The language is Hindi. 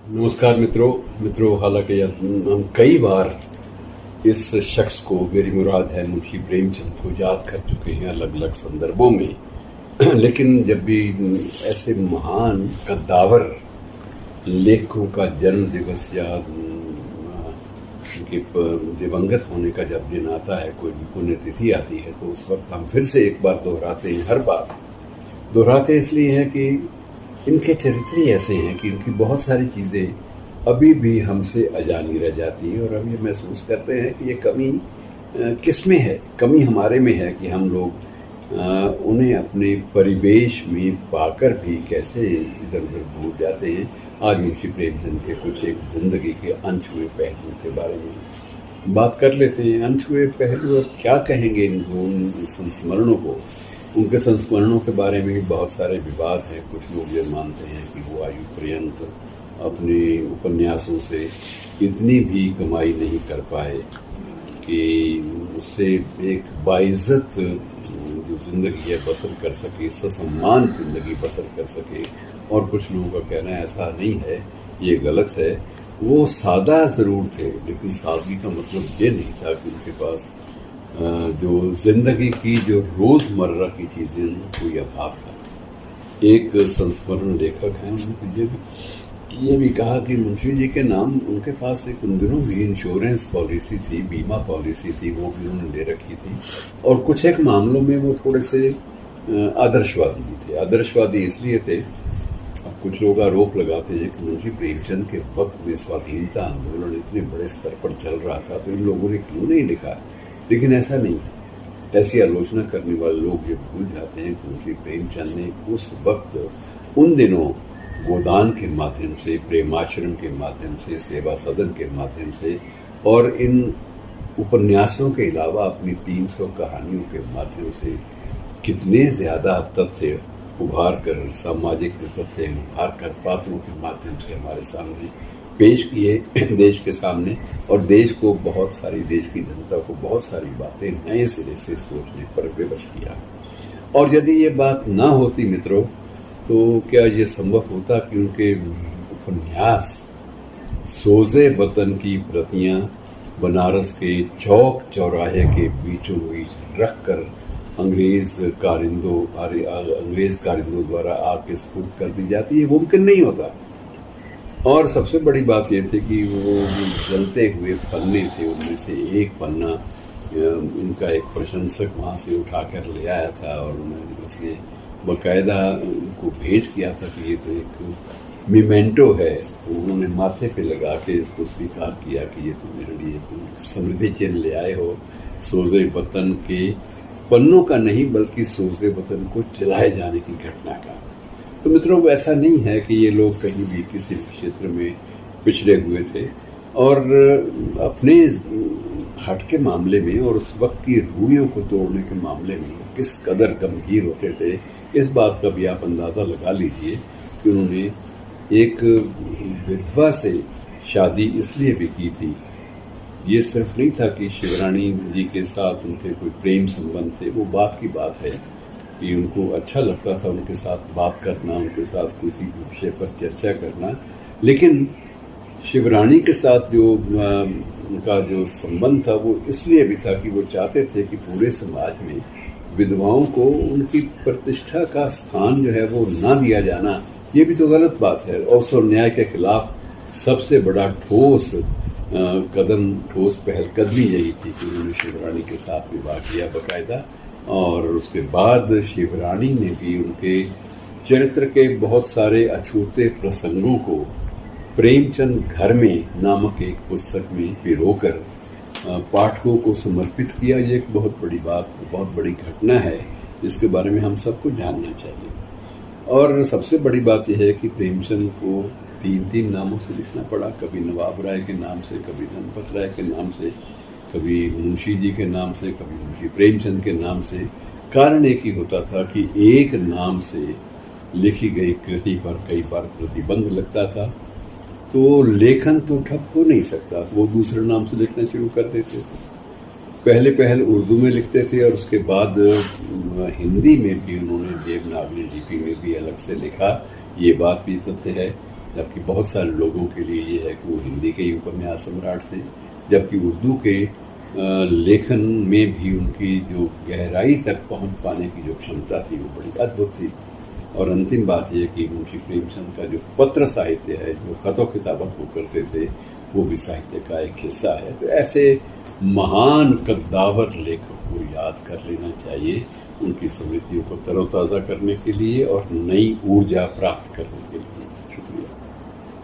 नमस्कार मित्रों हालांकि हम कई बार इस शख्स को, मेरी मुराद है मुंशी प्रेमचंद को, याद कर चुके हैं अलग अलग संदर्भों में। लेकिन जब भी ऐसे महान कद्दावर लेखकों का जन्म दिवस या उनके दिवंगत होने का जब दिन आता है, कोई भी पुण्यतिथि आती है, तो उस वक्त हम फिर से एक बार दोहराते हैं। हर बार दोहराते इसलिए हैं कि इनके चरित्र ही ऐसे हैं कि इनकी बहुत सारी चीज़ें अभी भी हमसे अजानी रह जाती हैं और हम ये महसूस करते हैं कि ये कमी किस में है। कमी हमारे में है कि हम लोग उन्हें अपने परिवेश में पाकर भी कैसे इधर उधर भूल जाते हैं। आज मुंशी प्रेमचंद के कुछ एक जिंदगी के अनछुए पहलुओं के बारे में बात कर लेते हैं। अनछुए पहलू, और क्या कहेंगे इन संस्मरणों को। उनके संस्मरणों के बारे में भी बहुत सारे विवाद हैं। कुछ लोग ये मानते हैं कि वो आयु पर्यंत अपने उपन्यासों से इतनी भी कमाई नहीं कर पाए कि उससे एक बाइज्जत जो ज़िंदगी है बसर कर सके, ससम्मान ज़िंदगी बसर कर सके। और कुछ लोगों का कहना है ऐसा नहीं है, ये गलत है। वो सादा ज़रूर थे, लेकिन सादगी का मतलब ये नहीं था कि उनके पास जो ज़िंदगी की जो रोज़मर्रा की चीज़ें, कोई अभाव था। एक संस्मरण लेखक हैं, उन्होंने ये भी कहा कि मुंशी जी के नाम, उनके पास एक उन दिनों भी इंश्योरेंस पॉलिसी थी, बीमा पॉलिसी थी, वो भी उन्होंने ले रखी थी। और कुछ एक मामलों में वो थोड़े से आदर्शवादी भी थे। आदर्शवादी इसलिए थे, अब कुछ लोग आरोप लगाते हैं कि मुंशी प्रेमचंद के वक्त में स्वाधीनता आंदोलन इतने बड़े स्तर पर चल रहा था, तो इन लोगों ने क्यों नहीं लिखा। लेकिन ऐसा नहीं है। ऐसी आलोचना करने वाले लोग ये भूल जाते हैं कि मुंशी प्रेमचंद ने उस वक्त, उन दिनों, गोदान के माध्यम से, प्रेमाश्रम के माध्यम से, सेवा सदन के माध्यम से और इन उपन्यासों के अलावा अपनी 300 कहानियों के माध्यम से कितने ज़्यादा तथ्य उभार कर, सामाजिक तथ्य उभार कर पात्रों के माध्यम से हमारे सामने पेश किए, देश के सामने। और देश को बहुत सारी, देश की जनता को बहुत सारी बातें नए सिरे से सोचने पर विवश किया। और यदि ये बात ना होती मित्रों, तो क्या ये संभव होता कि उनके उपन्यास सोज़े वतन की प्रतियां बनारस के चौक चौराहे के बीचों बीच रख कर अंग्रेज कारिंदों द्वारा आके स्फुट कर दी जाती है? मुमकिन नहीं होता। और सबसे बड़ी बात ये थी कि वो जलते हुए पन्ने थे, उनमें से एक पन्ना इनका एक प्रशंसक वहाँ से उठा कर ले आया था और उसने बाकायदा उनको भेज किया था कि ये तो एक मिमेंटो है। तो उन्होंने माथे पे लगा के इसको स्वीकार किया कि ये तो मेरे लिए तुम समृद्धि चिन्ह ले आए हो, सोज़े वतन के पन्नों का नहीं बल्कि सोज़े वतन को जलाए जाने की घटना का। तो मित्रों, ऐसा नहीं है कि ये लोग कहीं भी किसी क्षेत्र में पिछड़े हुए थे। और अपने हट के मामले में और उस वक्त की रूढ़ियों को तोड़ने के मामले में किस कदर गंभीर होते थे, इस बात का भी आप अंदाज़ा लगा लीजिए कि उन्होंने एक विधवा से शादी इसलिए भी की थी। ये सिर्फ नहीं था कि शिवरानी जी के साथ उनके कोई प्रेम संबंध थे, वो बात की बात है कि उनको अच्छा लगता था उनके साथ बात करना, उनके साथ किसी विषय पर चर्चा करना। लेकिन शिवरानी के साथ जो उनका जो संबंध था वो इसलिए भी था कि वो चाहते थे कि पूरे समाज में विधवाओं को उनकी प्रतिष्ठा का स्थान जो है वो ना दिया जाना, ये भी तो गलत बात है। और न्याय के खिलाफ सबसे बड़ा ठोस कदम, ठोस पहलकदमी यही थी कि उन्होंने शिवरानी के साथ विवाह किया बाकायदा। और उसके बाद शिवरानी ने भी उनके चरित्र के बहुत सारे अछूते प्रसंगों को प्रेमचंद घर में नामक एक पुस्तक में पिरोकर पाठकों को समर्पित किया। ये एक बहुत बड़ी बात, बहुत बड़ी घटना है, जिसके बारे में हम सबको जानना चाहिए। और सबसे बड़ी बात यह है कि प्रेमचंद को 3 नामों से लिखना पड़ा। कभी नवाब राय के नाम से, कभी धनपत राय के नाम से, कभी मुंशी जी के नाम से, कभी मुंशी प्रेमचंद के नाम से। कारण एक ही होता था कि एक नाम से लिखी गई कृति पर कई बार प्रतिबंध लगता था, तो लेखन तो ठप हो नहीं सकता, तो वो दूसरे नाम से लिखना शुरू कर देते थे। पहले उर्दू में लिखते थे और उसके बाद हिंदी में भी उन्होंने देवनागरी लिपि में भी अलग से लिखा। ये बात भी तथ्य है। जबकि बहुत सारे लोगों के लिए ये है कि वो हिंदी के ही उपन्यास सम्राट थे, जबकि उर्दू के लेखन में भी उनकी जो गहराई तक पहुंच पाने की जो क्षमता थी वो बड़ी अद्भुत थी। और अंतिम बात यह कि मुंशी प्रेमचंद का जो पत्र साहित्य है, जो खतों किताबत वो करते थे, वो भी साहित्य का एक हिस्सा है। तो ऐसे महान कद्दावर लेखक को याद कर लेना चाहिए, उनकी स्मृतियों को तरोताज़ा करने के लिए और नई ऊर्जा प्राप्त करने के लिए। शुक्रिया।